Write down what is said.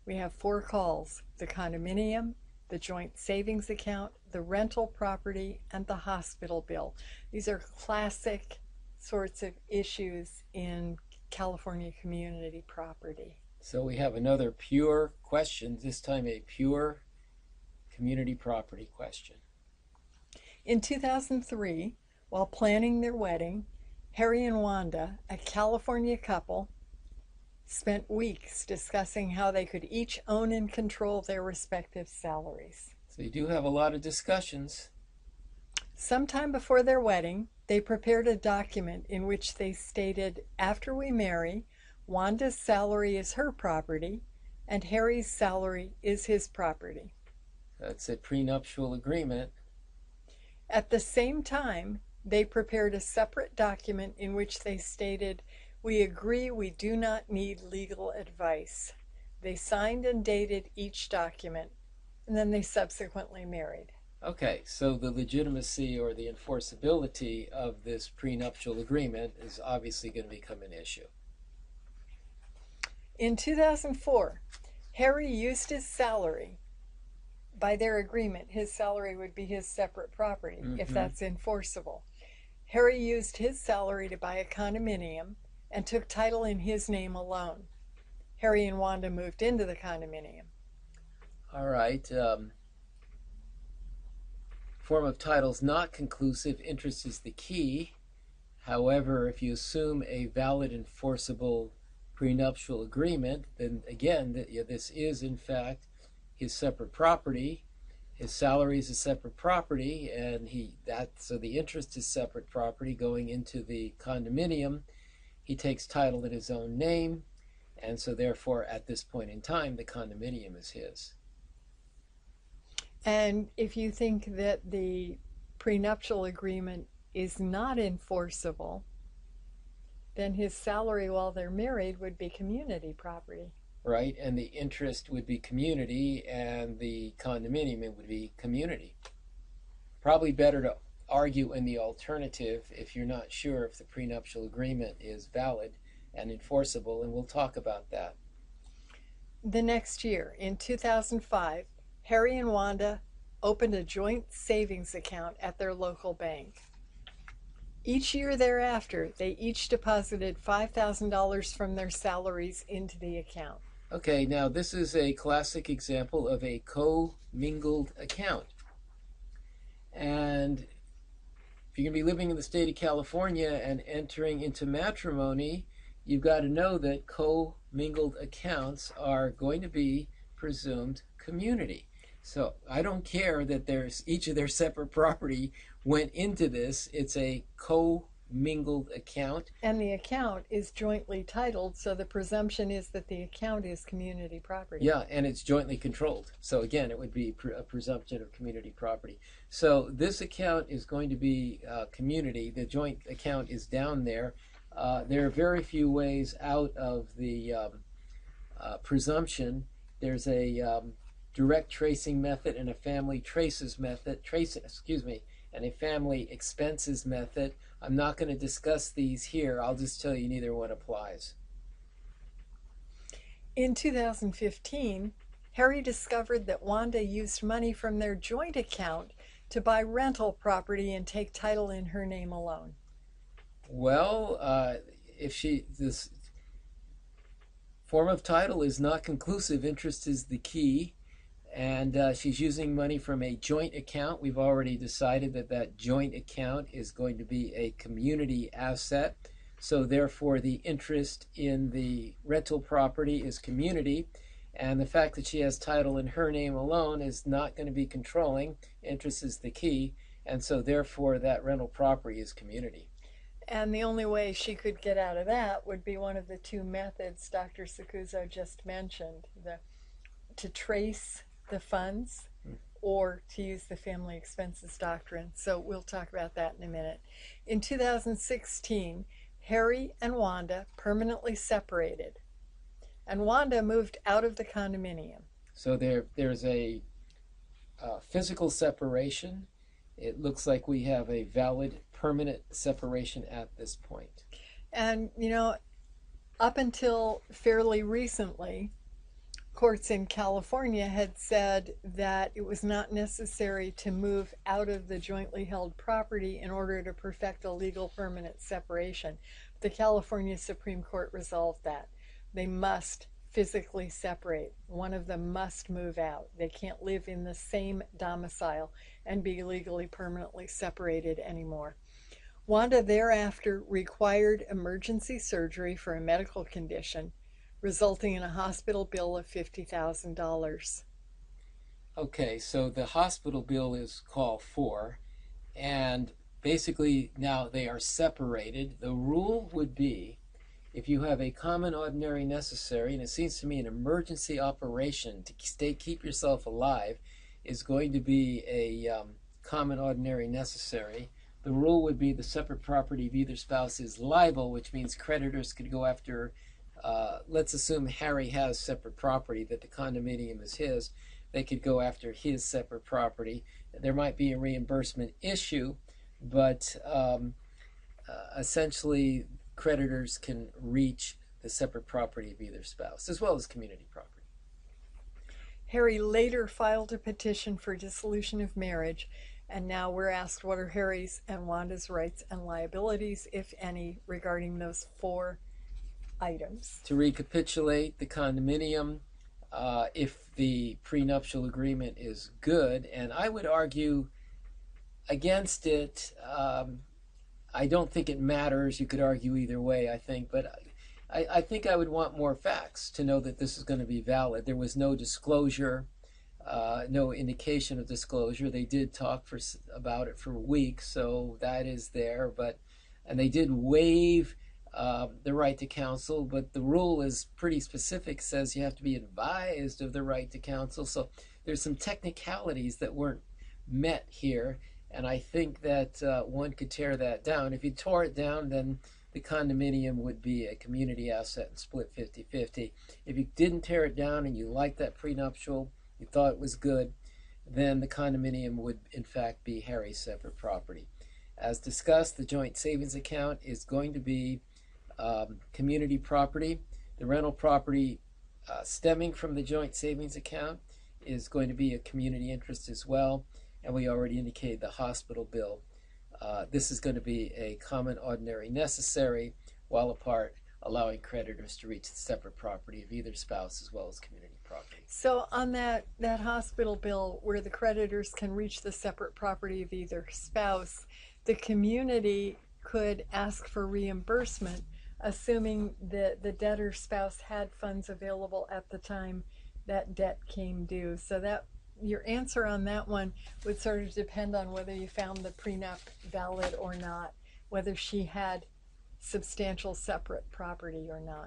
We have four calls: the condominium, the joint savings account, the rental property, and the hospital bill. These are classic sorts of issues in California community property. So we have another pure question, this time a pure community property question. In 2003, while planning their wedding, Harry and Wanda, a California couple, spent weeks discussing how they could each own and control their respective salaries. So you do have a lot of discussions. Sometime before their wedding, they prepared a document in which they stated, "After we marry, Wanda's salary is her property, and Harry's salary is his property." That's a prenuptial agreement. At the same time, they prepared a separate document in which they stated, "We agree we do not need legal advice." They signed and dated each document, and then they subsequently married. Okay, so the legitimacy or the enforceability of this prenuptial agreement is obviously going to become an issue. In 2004, Harry used his salary. By their agreement, his salary would be his separate property, if that's enforceable. Harry used his salary to buy a condominium and took title in his name alone. Harry and Wanda moved into the condominium. All right. Form of title is not conclusive. Interest is the key. However, if you assume a valid enforceable prenuptial agreement, then again, this is in fact his separate property. His salary is a separate property, and so the interest is separate property going into the condominium. He takes title in his own name, and so therefore at this point in time the condominium is his. And if you think that the prenuptial agreement is not enforceable, then his salary while they're married would be community property. Right, and the interest would be community, and the condominium would be community. Probably better to argue in the alternative if you're not sure if the prenuptial agreement is valid and enforceable, and we'll talk about that. The next year, in 2005, Harry and Wanda opened a joint savings account at their local bank. Each year thereafter, they each deposited $5,000 from their salaries into the account. Okay, now this is a classic example of a co-mingled account. And if you're going to be living in the state of California and entering into matrimony, you've got to know that co-mingled accounts are going to be presumed community. So I don't care that each of their separate property went into this. It's a co-mingled account. And the account is jointly titled, so the presumption is that the account is community property. Yeah, and it's jointly controlled. So again, it would be a presumption of community property. So this account is going to be community. The joint account is down there. There are very few ways out of the presumption. There's a direct tracing method and a family traces method, and a family expenses method. I'm not going to discuss these here. I'll just tell you neither one applies. In 2015, Harry discovered that Wanda used money from their joint account to buy rental property and take title in her name alone. Well, this form of title is not conclusive. Interest is the key. And she's using money from a joint account. We've already decided that that joint account is going to be a community asset. So therefore, the interest in the rental property is community. And the fact that she has title in her name alone is not going to be controlling. Interest is the key. And so therefore, that rental property is community. And the only way she could get out of that would be one of the two methods Dr. Saccuzzo just mentioned, to trace the funds or to use the family expenses doctrine. So we'll talk about that in a minute. In 2016, Harry and Wanda permanently separated, and Wanda moved out of the condominium. So there's a physical separation. It looks like we have a valid permanent separation at this point. And, up until fairly recently, courts in California had said that it was not necessary to move out of the jointly held property in order to perfect a legal permanent separation. The California Supreme Court resolved that. They must physically separate. One of them must move out. They can't live in the same domicile and be legally permanently separated anymore. Wanda thereafter required emergency surgery for a medical condition, resulting in a hospital bill of $50,000. Okay, so the hospital bill is call for, and basically now they are separated. The rule would be if you have a common ordinary necessary, and it seems to me an emergency operation to keep yourself alive is going to be a common ordinary necessary. The rule would be the separate property of either spouse is liable, which means creditors could go after, let's assume Harry has separate property, that the condominium is his. They could go after his separate property. There might be a reimbursement issue, but essentially creditors can reach the separate property of either spouse, as well as community property. Harry later filed a petition for dissolution of marriage, and now we're asked what are Harry's and Wanda's rights and liabilities, if any, regarding those 4 items. To recapitulate, the condominium, if the prenuptial agreement is good, and I would argue against it. I don't think it matters. You could argue either way, I think, but I think I would want more facts to know that this is going to be valid. There was no disclosure, no indication of disclosure. They did talk about it for weeks, so that is there. And they did waive the right to counsel, but the rule is pretty specific, says you have to be advised of the right to counsel. So there's some technicalities that weren't met here, and I think that one could tear that down. If you tore it down, then the condominium would be a community asset and split 50-50. If you didn't tear it down and you liked that prenuptial, you thought it was good, then the condominium would in fact be Harry's separate property. As discussed, the joint savings account is going to be community property. The rental property stemming from the joint savings account is going to be a community interest as well, and we already indicated the hospital bill. This is going to be a common ordinary necessary while apart, allowing creditors to reach the separate property of either spouse as well as community property. So on that hospital bill where the creditors can reach the separate property of either spouse, the community could ask for reimbursement, assuming that the debtor's spouse had funds available at the time that debt came due. So that your answer on that one would sort of depend on whether you found the prenup valid or not, whether she had substantial separate property or not.